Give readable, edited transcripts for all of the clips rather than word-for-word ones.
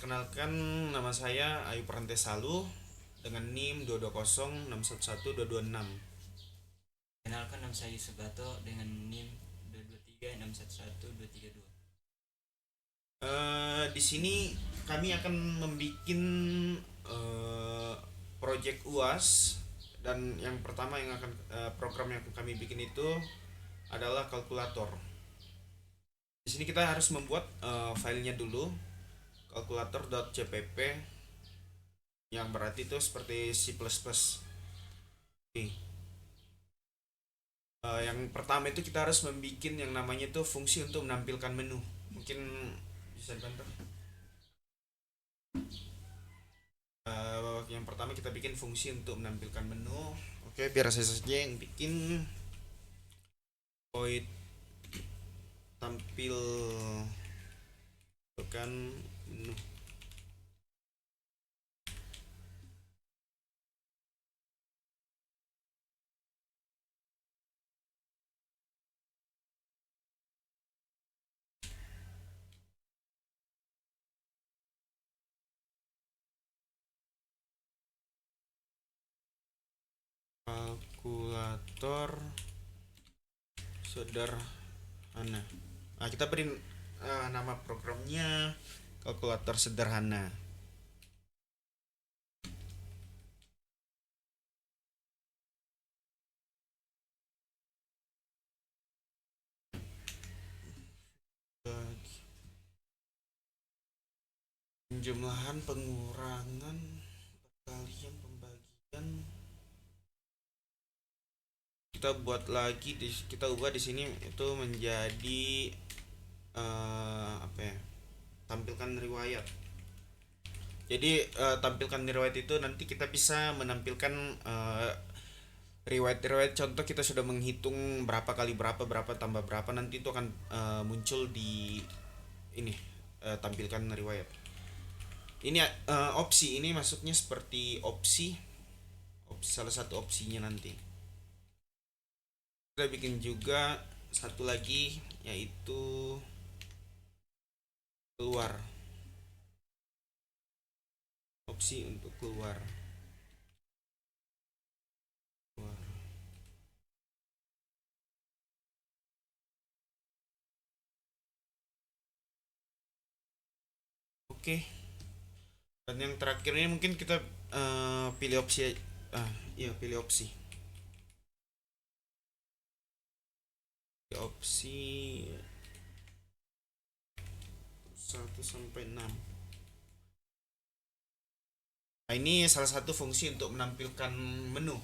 Perkenalkan, nama saya Ayu Prantesalu dengan NIM 220611226. Kenalkan nama saya Yusuf Bato dengan NIM 223611232. Di sini kami akan membuat eh, project UAS, dan yang pertama yang akan program yang akan kami bikin itu adalah kalkulator. Di sini kita harus membuat filenya dulu, kalkulator.cpp, yang berarti itu seperti C++. Oke. Yang pertama itu kita harus membuat yang namanya itu fungsi untuk menampilkan menu. Mungkin bisa dibantu. Yang pertama kita bikin fungsi untuk menampilkan menu. Oke, biar saya saja yang bikin. Void tampilkan menu. Kalkulator sederhana. Nah, kita beri nama programnya kalkulator sederhana. Penjumlahan, pengurangan, perkalian, pembagian. Kita ubah di sini itu menjadi apa ya? Tampilkan riwayat. Jadi tampilkan riwayat itu nanti kita bisa menampilkan riwayat-riwayat. Contoh, kita sudah menghitung berapa kali berapa, berapa tambah berapa, nanti itu akan muncul di ini, tampilkan riwayat. Ini opsi, ini maksudnya seperti opsi salah satu opsinya nanti. Kita bikin juga satu lagi, yaitu keluar. Opsi untuk keluar. Oke. Dan yang terakhir ini mungkin kita pilih opsi. Iya, pilih opsi. Opsi 1 sampai 6. Nah, ini salah satu fungsi untuk menampilkan menu.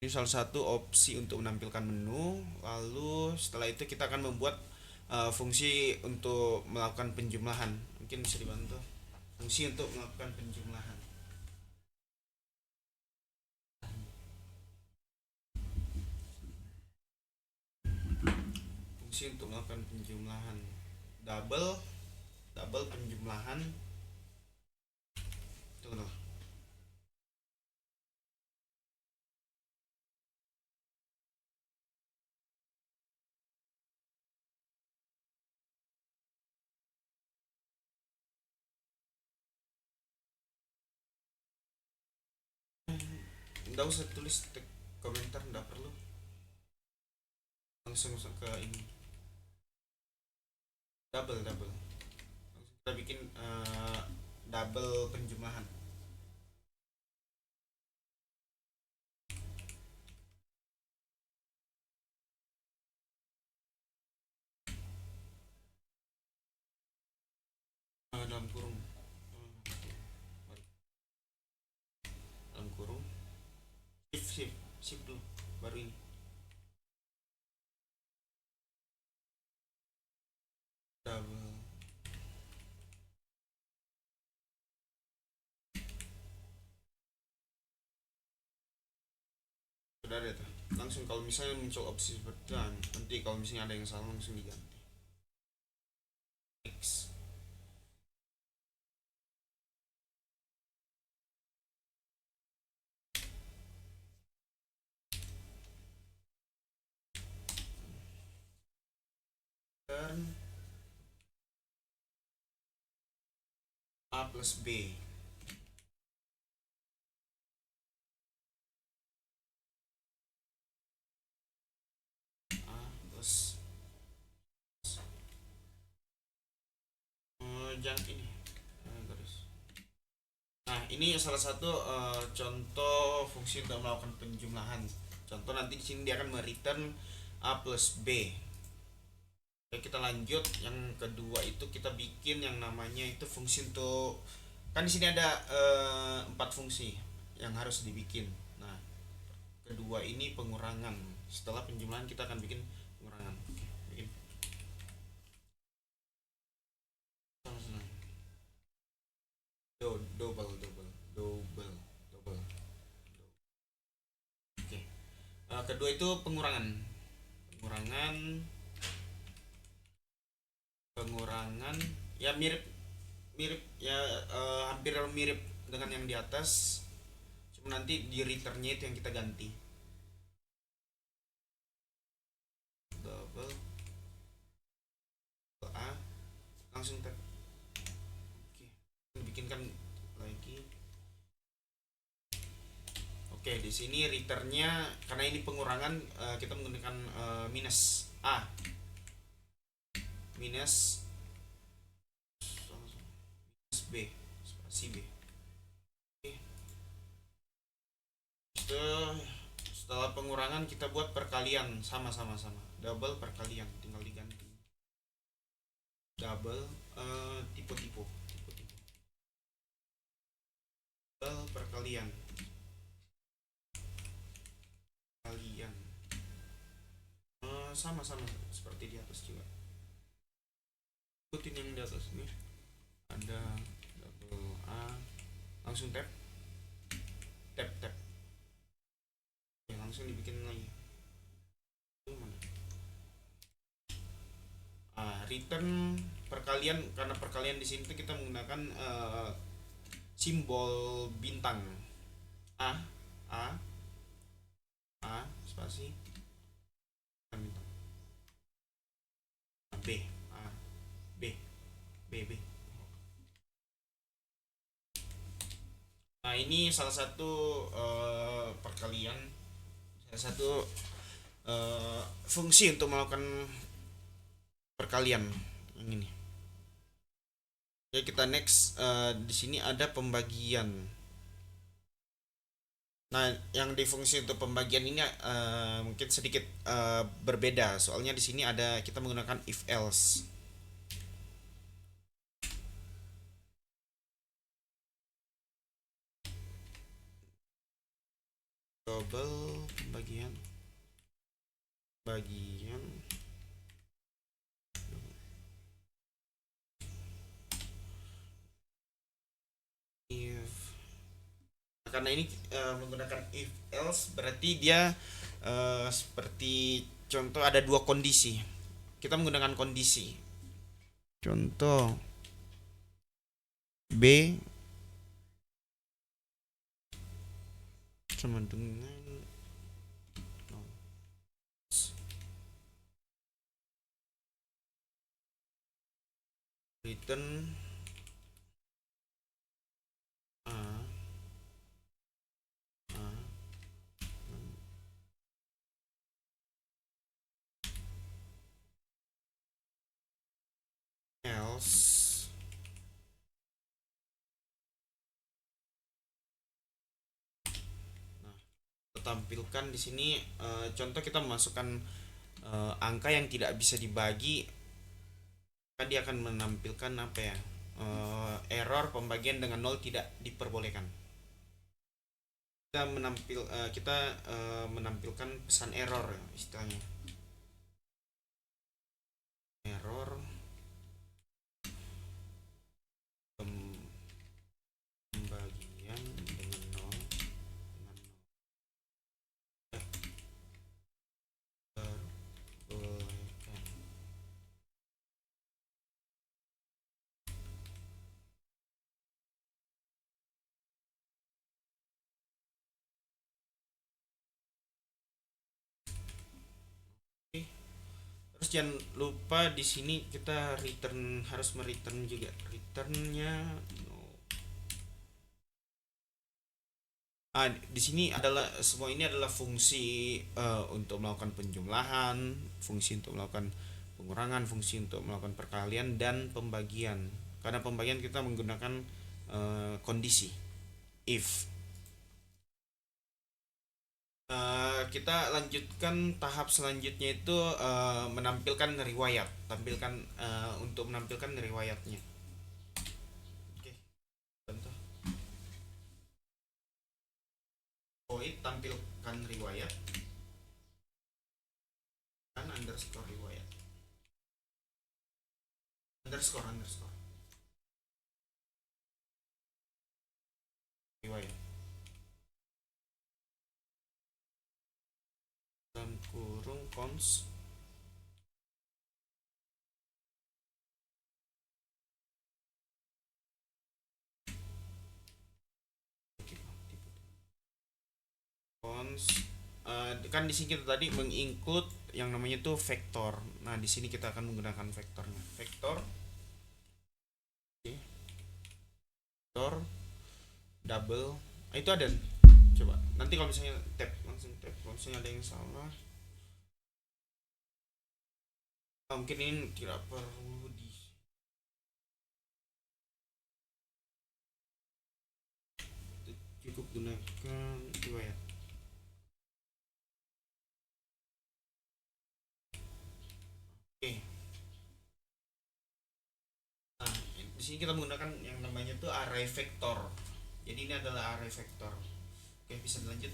Ini salah satu opsi untuk menampilkan menu. Lalu setelah itu kita akan membuat fungsi untuk melakukan penjumlahan. Mungkin bisa dibantu. Fungsi untuk melakukan penjumlahan. Fungsi untuk melakukan penjumlahan. Double, double penjumlahan. Tunggu. Nggak usah tulis komentar, nggak perlu. Langsung ke ini. Double. Langsung kita bikin double penjumlahan. Dalam kurung. Dalam kurung. Shift dulu. Baru ini. Double. Sudah ada tuh. Langsung kalau misalnya muncul opsi seperti itu, nanti kalau misalnya ada yang salah langsung diganti. X. Turn. A plus B. A plus jangan ini garis. Nah, ini salah satu contoh fungsi untuk melakukan penjumlahan. Contoh nanti di sini dia akan return A plus B. Oke, kita lanjut. Yang kedua itu kita bikin yang namanya itu fungsi untuk, kan di sini ada 4 fungsi yang harus dibikin. Nah, kedua ini pengurangan. Setelah penjumlahan kita akan bikin pengurangan. Oke, bikin. Double. Oke. Kedua itu pengurangan. Pengurangan ya mirip mirip ya, hampir mirip dengan yang di atas. Cuma nanti di returnnya itu yang kita ganti. Double A langsung tab. Oke, bikinkan lagi. Oke, di sini returnnya karena ini pengurangan, kita menggunakan minus A, minus B, spasi B. Oke. Setelah pengurangan kita buat perkalian, sama double perkalian, tinggal diganti double, tipe double perkalian sama seperti di atas juga. Ikutin yang di atas nih, ada double A, langsung tab. Ya, langsung dibikin lagi. Return perkalian, karena perkalian di sini tuh kita menggunakan simbol bintang A spasi bintang B A B. Nah, ini salah satu perkalian, salah satu fungsi untuk melakukan perkalian yang ini. Oke, kita next. Di sini ada pembagian. Nah, yang di fungsi untuk pembagian ini mungkin sedikit berbeda. Soalnya di sini ada kita menggunakan if else. Double pembagian. Karena ini menggunakan if else, berarti dia seperti contoh ada dua kondisi. Kita menggunakan kondisi. Contoh B sama dengan return else tampilkan di sini contoh kita memasukkan angka yang tidak bisa dibagi, kan dia akan menampilkan apa ya, error pembagian dengan 0 tidak diperbolehkan. Kita menampilkan pesan error istilahnya, error pembagian dengan 0 diperbolehkan. Terus jangan lupa di sini kita harus mereturn juga, returnnya 0. Di sini adalah semua ini adalah fungsi untuk melakukan penjumlahan, fungsi untuk melakukan pengurangan, fungsi untuk melakukan perkalian dan pembagian. Karena pembagian kita menggunakan kondisi if. Kita lanjutkan tahap selanjutnya itu menampilkan riwayat, tampilkan untuk menampilkan riwayatnya. Oke, contoh. Void tampilkan riwayat dan underscore riwayat. Underscore riwayat dalam kurung cons cons. Kan di sini kita tadi menginclude yang namanya tuh vektor. Nah, di sini kita akan menggunakan vektornya. Vektor, vektor double. Itu ada. Coba. Nanti kalau misalnya tab langsung tab. Kalau misalnya ada yang salah, mungkin ini tidak perlu di cukup gunakan riwayat. Oke. Nah, di sini kita menggunakan yang namanya tuh array vektor. Jadi ini adalah array vektor. Oke, bisa dilanjut.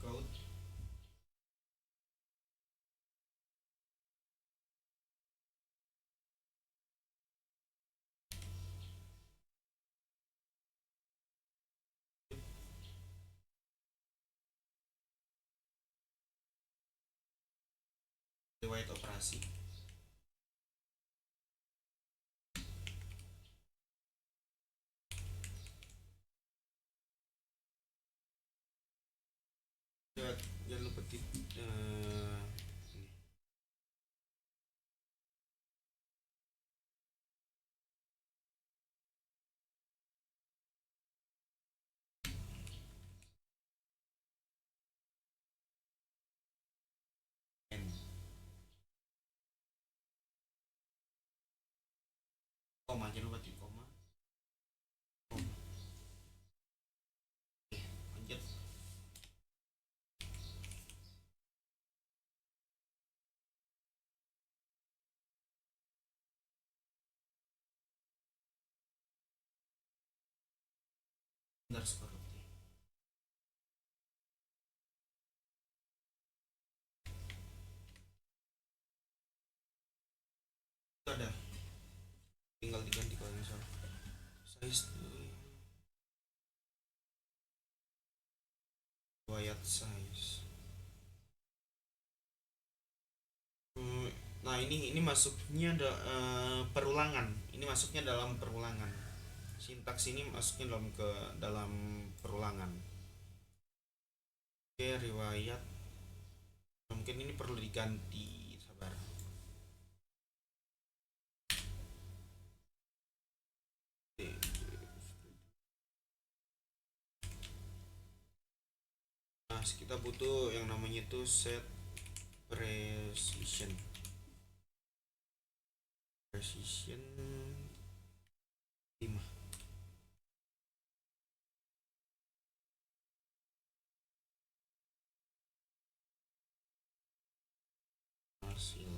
Code. Riwayat operasi. Jangan lupa ini. N. Koma, jangan lupa di koma. Koma. Oke, lanjut. Underscore. Itu ada. Tinggal diganti kalau misalnya. Size riwayat size. Nah, ini masuknya perulangan. Ini masuknya dalam perulangan. Sintaks ini masuknya dalam perulangan. Oke, riwayat. Mungkin ini perlu diganti, sabar. Nah, kita butuh yang namanya itu set precision. Precision 5. Hasil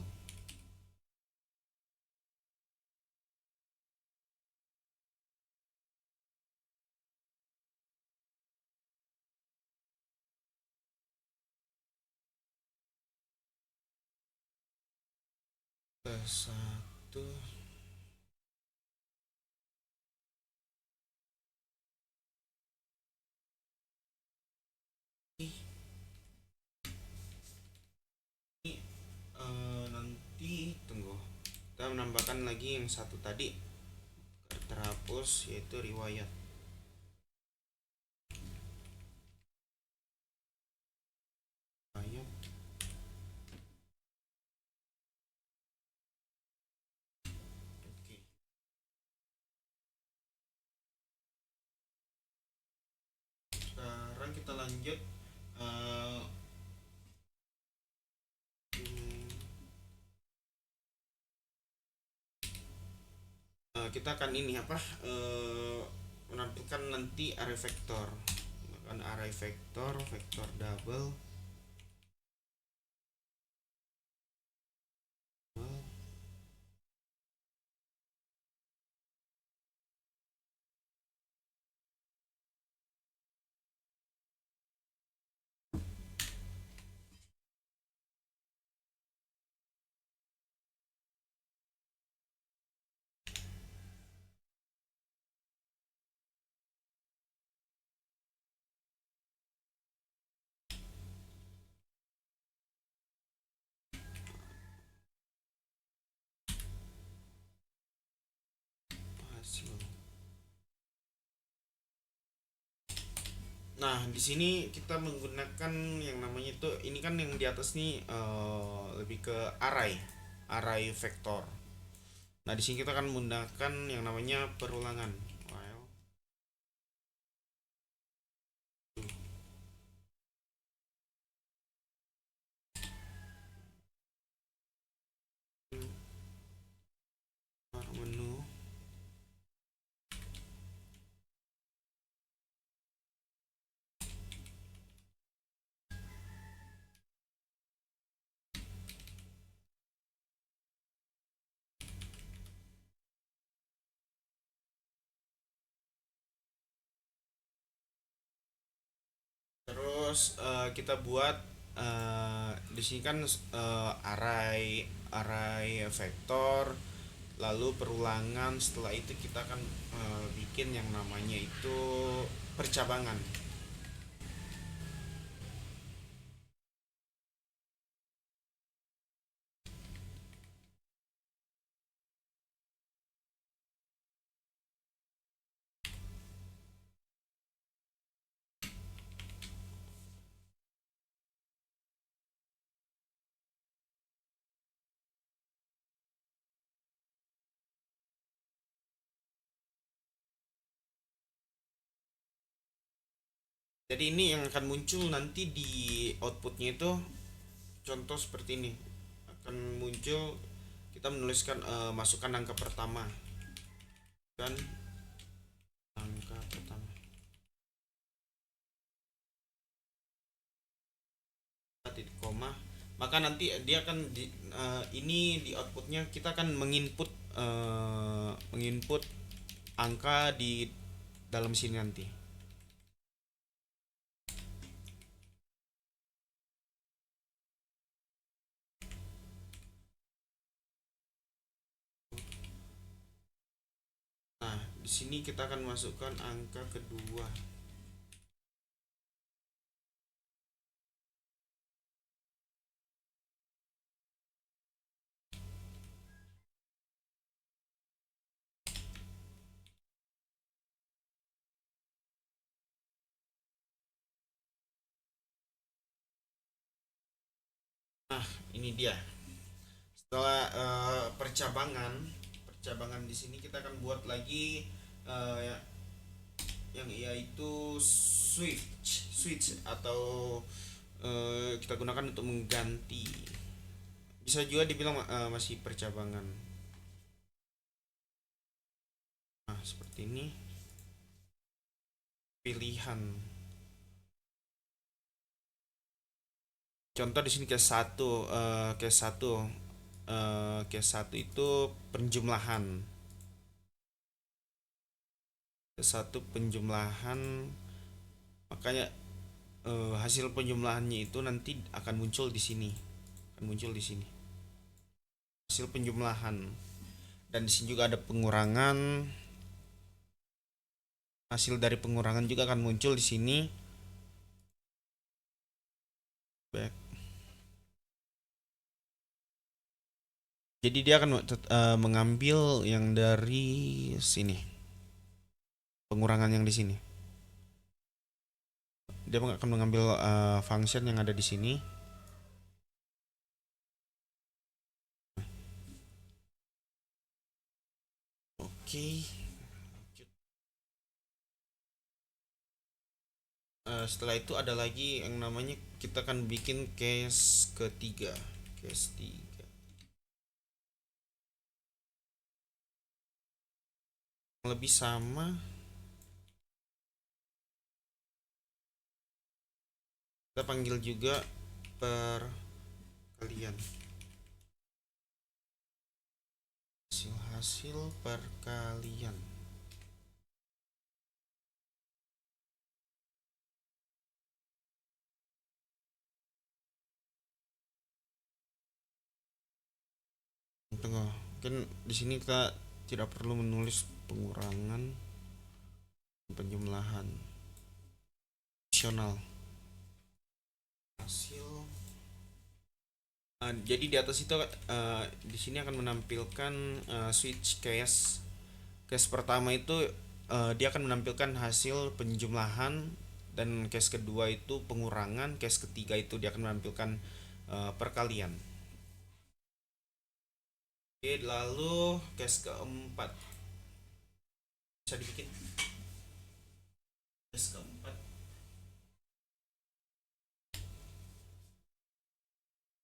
ke 1. Nanti tunggu, kita menambahkan lagi yang satu tadi terhapus, yaitu riwayat. Riwayat kita lanjut. Eh, hmm, kita akan ini apa, menentukan nanti array vektor, kan array vektor, vektor double. Hasil. Nah, di sini kita menggunakan yang namanya itu, ini kan yang di atas nih lebih ke array vektor. Nah, di sini kita akan menggunakan yang namanya perulangan. While menu. Terus kita buat di sini kan array array vektor, lalu perulangan. Setelah itu kita akan bikin yang namanya itu percabangan. Jadi ini yang akan muncul nanti di outputnya itu, contoh seperti ini akan muncul. Kita menuliskan masukkan angka pertama, kan angka pertama titik koma, maka nanti dia akan ini di outputnya kita akan menginput angka di dalam sini nanti. Nah, di sini kita akan masukkan angka kedua. Nah, ini dia. Setelah percabangan di sini kita akan buat lagi yang yaitu switch atau kita gunakan untuk mengganti. Bisa juga dibilang masih percabangan. Nah, seperti ini. Pilihan. Contoh di sini case 1 itu penjumlahan. Case 1 penjumlahan, makanya hasil penjumlahannya itu nanti akan muncul di sini. Akan muncul di sini. Hasil penjumlahan. Dan di sini juga ada pengurangan. Hasil dari pengurangan juga akan muncul di sini. Back. Jadi dia akan mengambil yang dari sini. Pengurangan yang di sini. Dia akan mengambil function yang ada di sini. Oke. Setelah itu ada lagi yang namanya kita akan bikin case ketiga. Case 3 lebih sama, kita panggil juga perkalian, hasil perkalian. Tunggu, mungkin di sini kita tidak perlu menulis pengurangan penjumlahan opsional hasil. Jadi di atas itu di sini akan menampilkan switch case. Case pertama itu dia akan menampilkan hasil penjumlahan, dan case kedua itu pengurangan, case ketiga itu dia akan menampilkan perkalian. Oke, lalu case keempat bisa dibikin. Case keempat,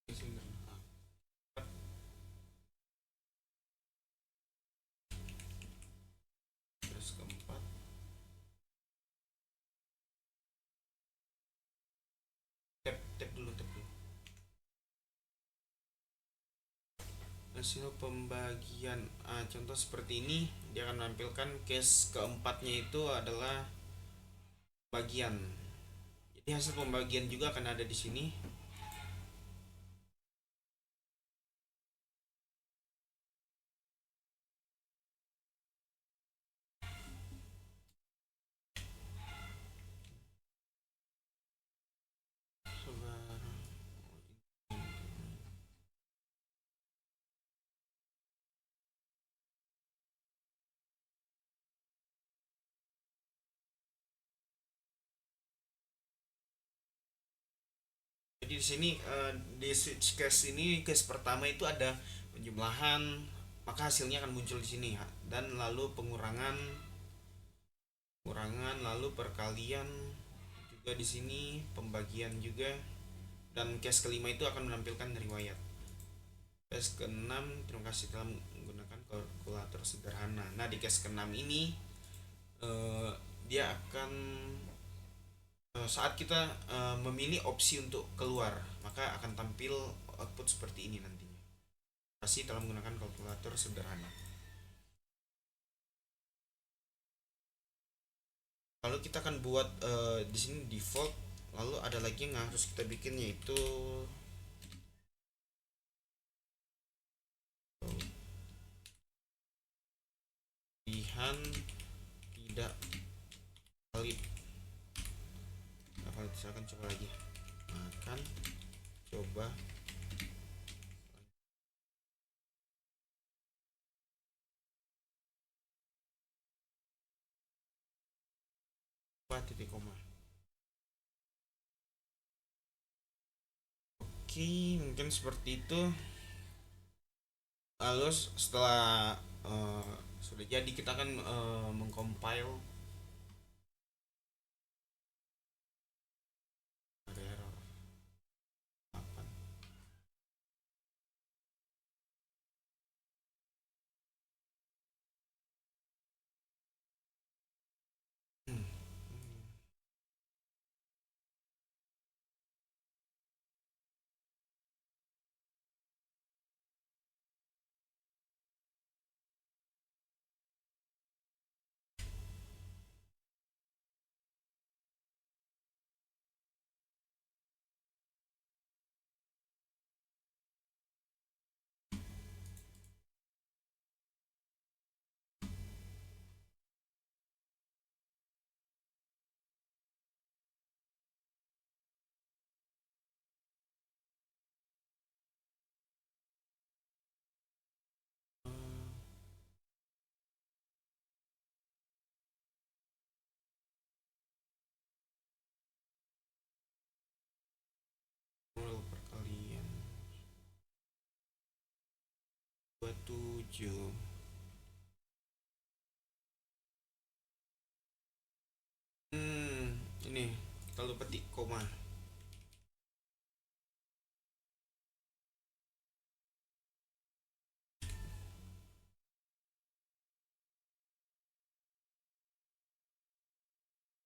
case keempat, tap dulu, hasil pembagian. Contoh seperti ini, dia akan menampilkan case keempatnya itu adalah bagian. Jadi hasil pembagian juga akan ada di sini. Jadi di sini di switch case ini, case pertama itu ada penjumlahan, maka hasilnya akan muncul di sini, dan lalu pengurangan, lalu perkalian juga di sini, pembagian juga, dan case kelima itu akan menampilkan riwayat. Case keenam, terima kasih telah menggunakan kalkulator sederhana. Nah, di case keenam ini dia akan saat kita memilih opsi untuk keluar, maka akan tampil output seperti ini nantinya. Masih dalam menggunakan kalkulator sederhana. Lalu kita akan buat di sini default. Lalu ada lagi yang harus kita bikin, yaitu pilihan tidak valid. Saya akan coba lagi. Akan coba titik koma. Oke, mungkin seperti itu. Lalu setelah sudah jadi, kita akan mengcompile. Ada error 8. Hmm. 0 perkalian 27. Ini kita kalau petik koma.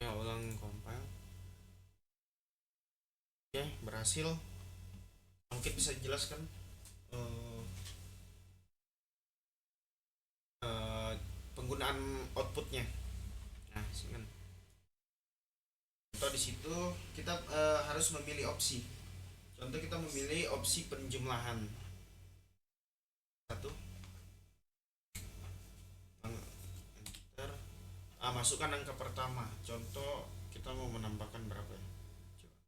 Ya, ulang compile. Oke, berhasil. Mungkin bisa dijelaskan eh, penggunaan outputnya. Nah, kan. Contoh di situ kita harus memilih opsi. Contoh kita memilih opsi penjumlahan satu, enter. Masukkan angka pertama. Contoh kita mau menambahkan berapa ya? Coba.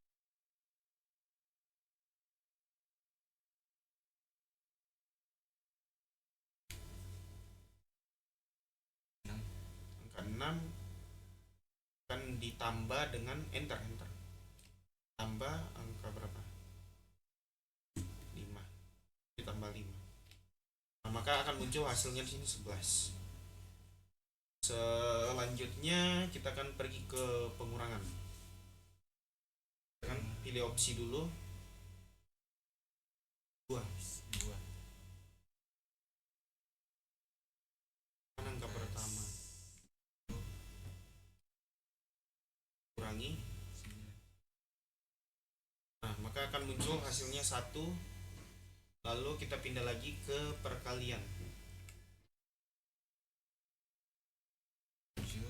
Angka 6 akan ditambah dengan enter. Tambah angka berapa? 5. Ditambah 5. Nah, maka akan muncul hasilnya di sini 11. Selanjutnya kita akan pergi ke pengurangan. Kita kan pilih opsi dulu 2. Mana angka pertama? Kurangi. Nah, maka akan muncul hasilnya 1. Lalu kita pindah lagi ke perkalian. 7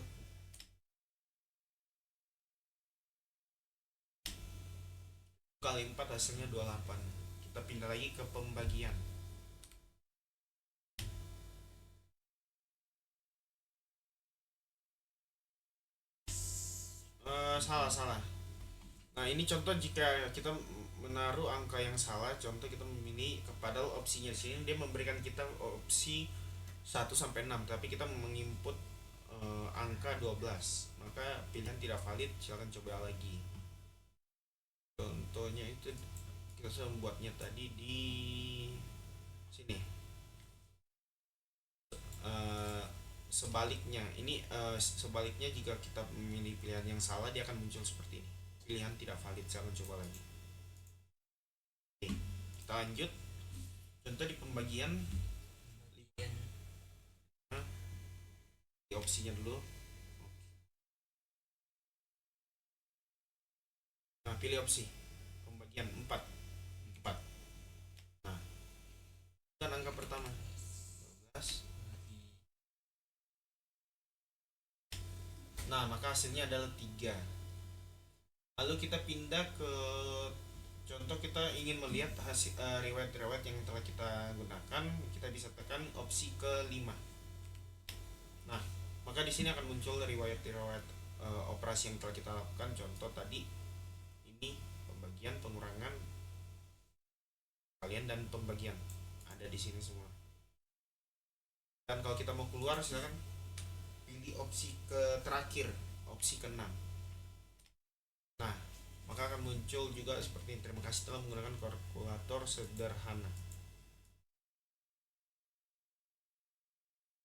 kali 4 hasilnya 28. Kita pindah lagi ke pembagian. Salah. Nah, ini contoh jika kita menaruh angka yang salah, contoh kita memilih kepada opsinya di sini dia memberikan kita opsi 1 sampai 6, tapi kita menginput angka 12. Maka pilihan tidak valid, silakan coba lagi. Contohnya itu kita sudah membuatnya tadi di sini. Sebaliknya ini sebaliknya jika kita memilih pilihan yang salah dia akan muncul seperti ini, pilihan tidak valid, silakan coba lagi. Oke, kita lanjut. Contoh di pembagian di opsinya dulu. Nah, pilih opsi pembagian 4. Nah, dan angka pertama 12. Nah, maka hasilnya adalah 3. Lalu kita pindah ke contoh kita ingin melihat hasil riwayat-riwayat yang telah kita gunakan, kita bisa tekan opsi ke-5. Nah, maka di sini akan muncul riwayat-riwayat operasi yang telah kita lakukan. Contoh tadi ini pembagian, pengurangan, kalian dan pembagian ada di sini semua. Dan kalau kita mau keluar silakan pilih opsi ke terakhir, opsi ke-6. Nah, maka akan muncul juga seperti ini. Terima kasih telah menggunakan kalkulator sederhana.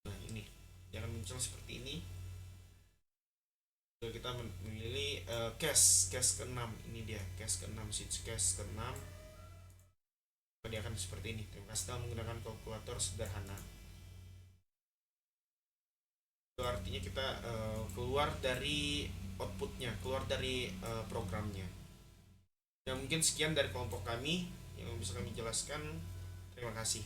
Nah, ini yang akan muncul seperti ini. Kita memilih cache ke-6. Ini dia cache ke-6, switch cache ke-6. Dia akan seperti ini. Terima kasih telah menggunakan kalkulator sederhana. Itu artinya kita keluar dari outputnya, keluar dari programnya. Dan mungkin sekian dari kelompok kami yang bisa kami jelaskan. Terima kasih.